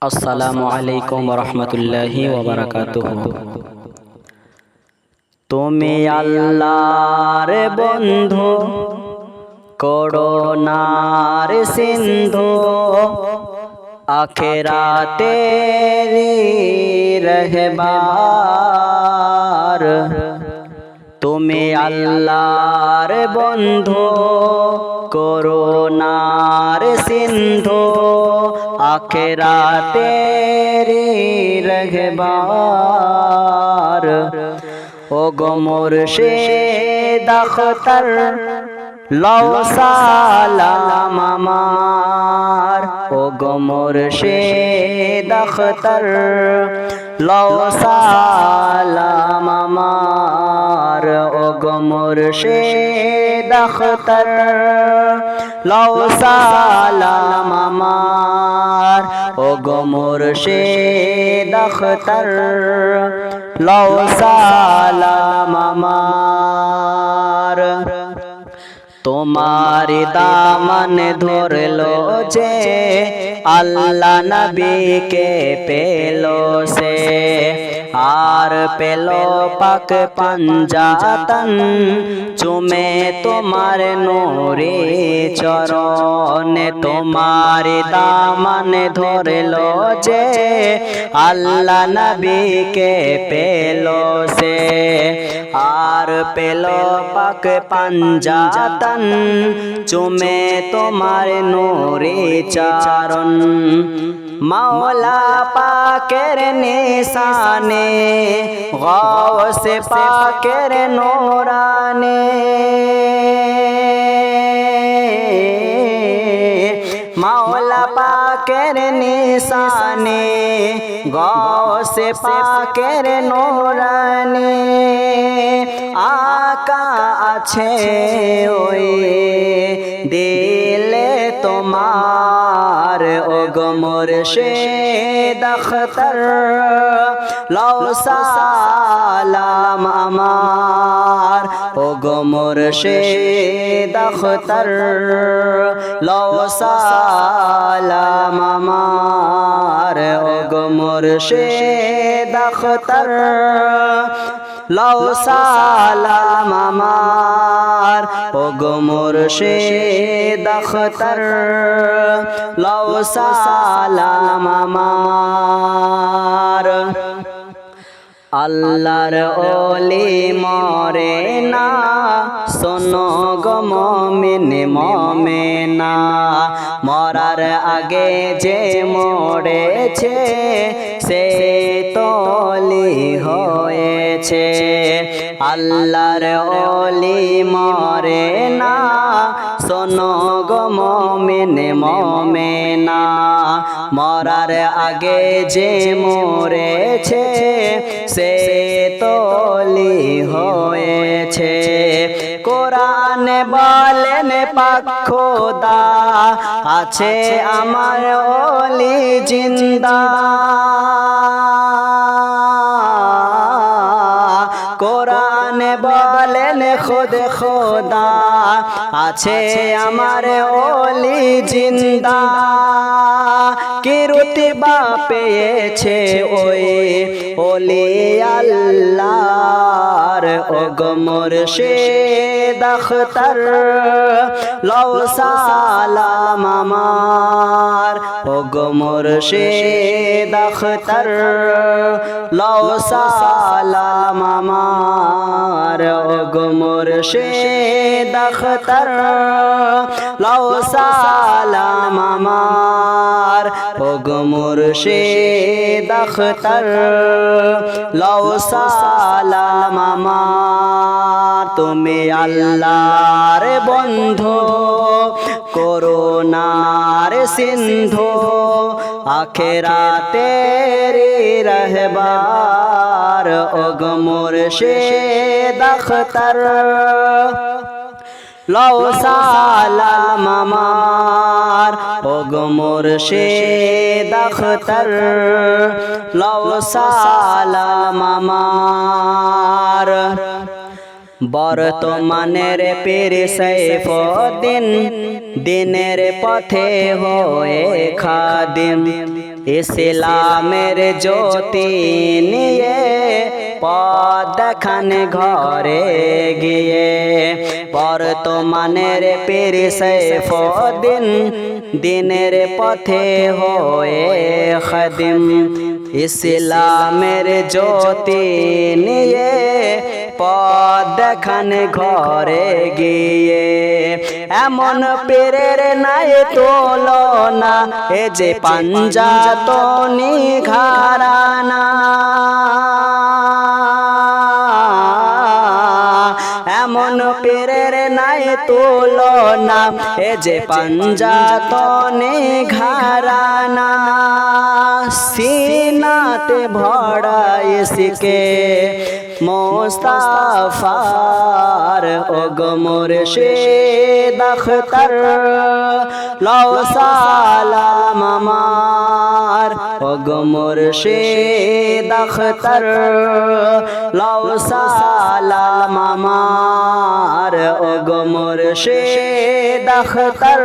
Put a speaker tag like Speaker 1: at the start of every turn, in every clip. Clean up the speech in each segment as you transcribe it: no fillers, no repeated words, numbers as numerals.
Speaker 1: আসসালামু আলাইকুম ওয়া রাহমাতুল্লাহি ওয়া বারাকাতুহু। তুমি আল্লাহর বন্ধু, করুণার সিন্ধু, আখিরাতের রহবার। তুমি আল্লাহর বন্ধু, করুণার সিন্ধু, আখিরাতের রহবার। ওগো মুর্শিদ আখতার, লও সালাম আমার। ওগো মুর্শিদ আখতার, লও সালাম আমার। ওগো মুর্শিদ আখতার, লও সালাম আমার। ওগো মুর্শিদ আখতার, লও সালাম আমার। তোমার দামন ধরলো যে আল্লাহ নবীকে পেলো সে, আর পেলো পাক পাঞ্জাতন চুমে তোমার নূরে চরণ। তোমার দামন ধরলো যে আল্লাহ নবীকে পেলো সে, আর পেলো পাক পাঞ্জাতন চুমে তোমার নূরে চরণ। মাওলা পাকের নিশানে, গৌস পাকের নূরানে, মাওলা পাকের নিশানে, গৌস পাকের নূরানে। আকা আছে ওই দিলে তোমার। ওগো মুর্শিদ আখতার, লও সালাম আমার। ওগো মুর্শিদ আখতার, লও সালাম আমার। ওগো মুর্শিদ আখতার, লও সালাম আমার। ওগো মুর্শিদ আখতার, লও সালাম আমার। আল্লাহর ওলি মরে না, শোনো গো মুমিন মুমিনা। মরার আগে যে মরেছে সে তো ওলি হয়েছে। আল্লাহর ওলি মরে না, শোনো গো মুমিন মুমিনা। মরার আগে যে মরেছে সে তো ওলি হয়েছে। কোরআন বলেন পাক খোদা, আছে আমার ওলি জিন্দা। কোরআন বলেন খুদ খোদা, আছে আমার ওলি জিন্দা। কি রুতবা পেয়েছে ওই ওলি আল্লাহর। ওগো মুর্শিদ আখতার, লও সালাম আমার। ওগো মুর্শিদ আখতার, লও সালাম আমার। ওগো মুর্শিদ আখতার, লও সালাম আমার। ওগো মুর্শিদ আখতার, লও সালাম আমার। তুমি আল্লাহর বন্ধু, করুণার সিন্ধু, আখিরাতের রহবার। ওগো মুর্শিদ আখতার, লও সালাম আমার। ওগো মুর্শিদ আখতার, লও সালাম আমার। বর্তমানের পীর সাইফুদ্দিন, দিনের পথে হয়ে খাদিম। ইসলামের জ্যোতি নিয়ে পথ দেখান ঘরে গিয়ে, বর্তমানের পীর সাইফুদ্দিন দিনের পথে হয়ে খাদিম। ইসলামের জ্যোতি নিয়ে পথ দেখান ঘরে গিয়ে, এমন পীরের নাই তুলনা, এ যে পাঞ্জাতনি ঘরানা। এমন পীরের নাই তুলনা, এ যে পাঞ্জাতনি ঘরানা। সিনাতে ভরা ইসকে মুস্তাফার, ও গো মুর্শিদ আখতার লও সালাম আমার, ও গো মুর্শিদ আখতার লও সালাম আমার, ও গো মুর্শিদ আখতার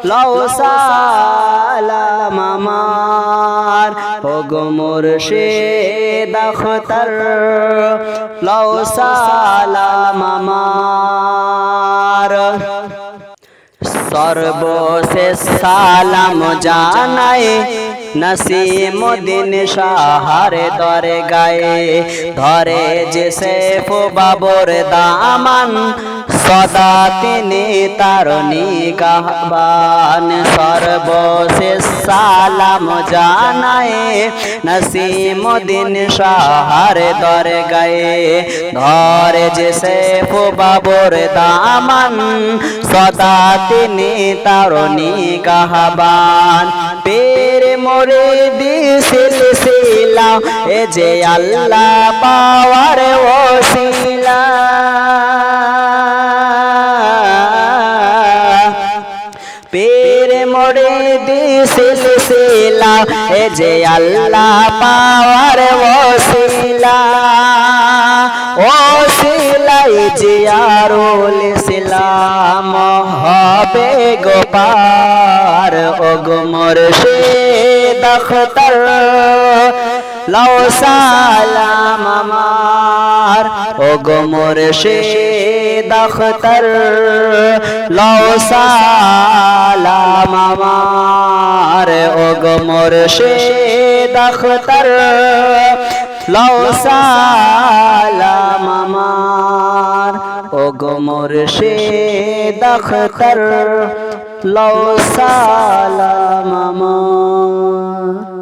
Speaker 1: লও সালাম আমার, ও গো মুর্শিদ আখতার লও সালাম আমার। সর্বশেষ সালাম জানাই নসিমুদ্দিন শাহর দরগায়ে, ধরে যে সেফ বাবর দামান, সদা তিনি তার নিগাহবান। সর্বশেষ সালাম জানাই নসিমুদ্দিন শাহর দরগায়ে, ধরে যে সেফ বাবর দামান, সদা তিনি তার নিগাহবান। পীর মুরিদি সিলসিলা, এ যে আল্লাহ পাওয়ার ওসিলা। পীর মুরিদি সিলসিলা, এ যে আল্লাহ পাওয়ার ওসিলা। ওসিলাই জিয়ারুল ইসলাম হবে গোপার, ও গো মুর্শিদ আখতার লও সালাম আমার, ও গো মুর্শিদ আখতার লও সালাম আমার, ও গো মুর্শিদ আখতার লও সালাম আমার, ও গো মুর্শিদ আখতার লও সালাম আমার।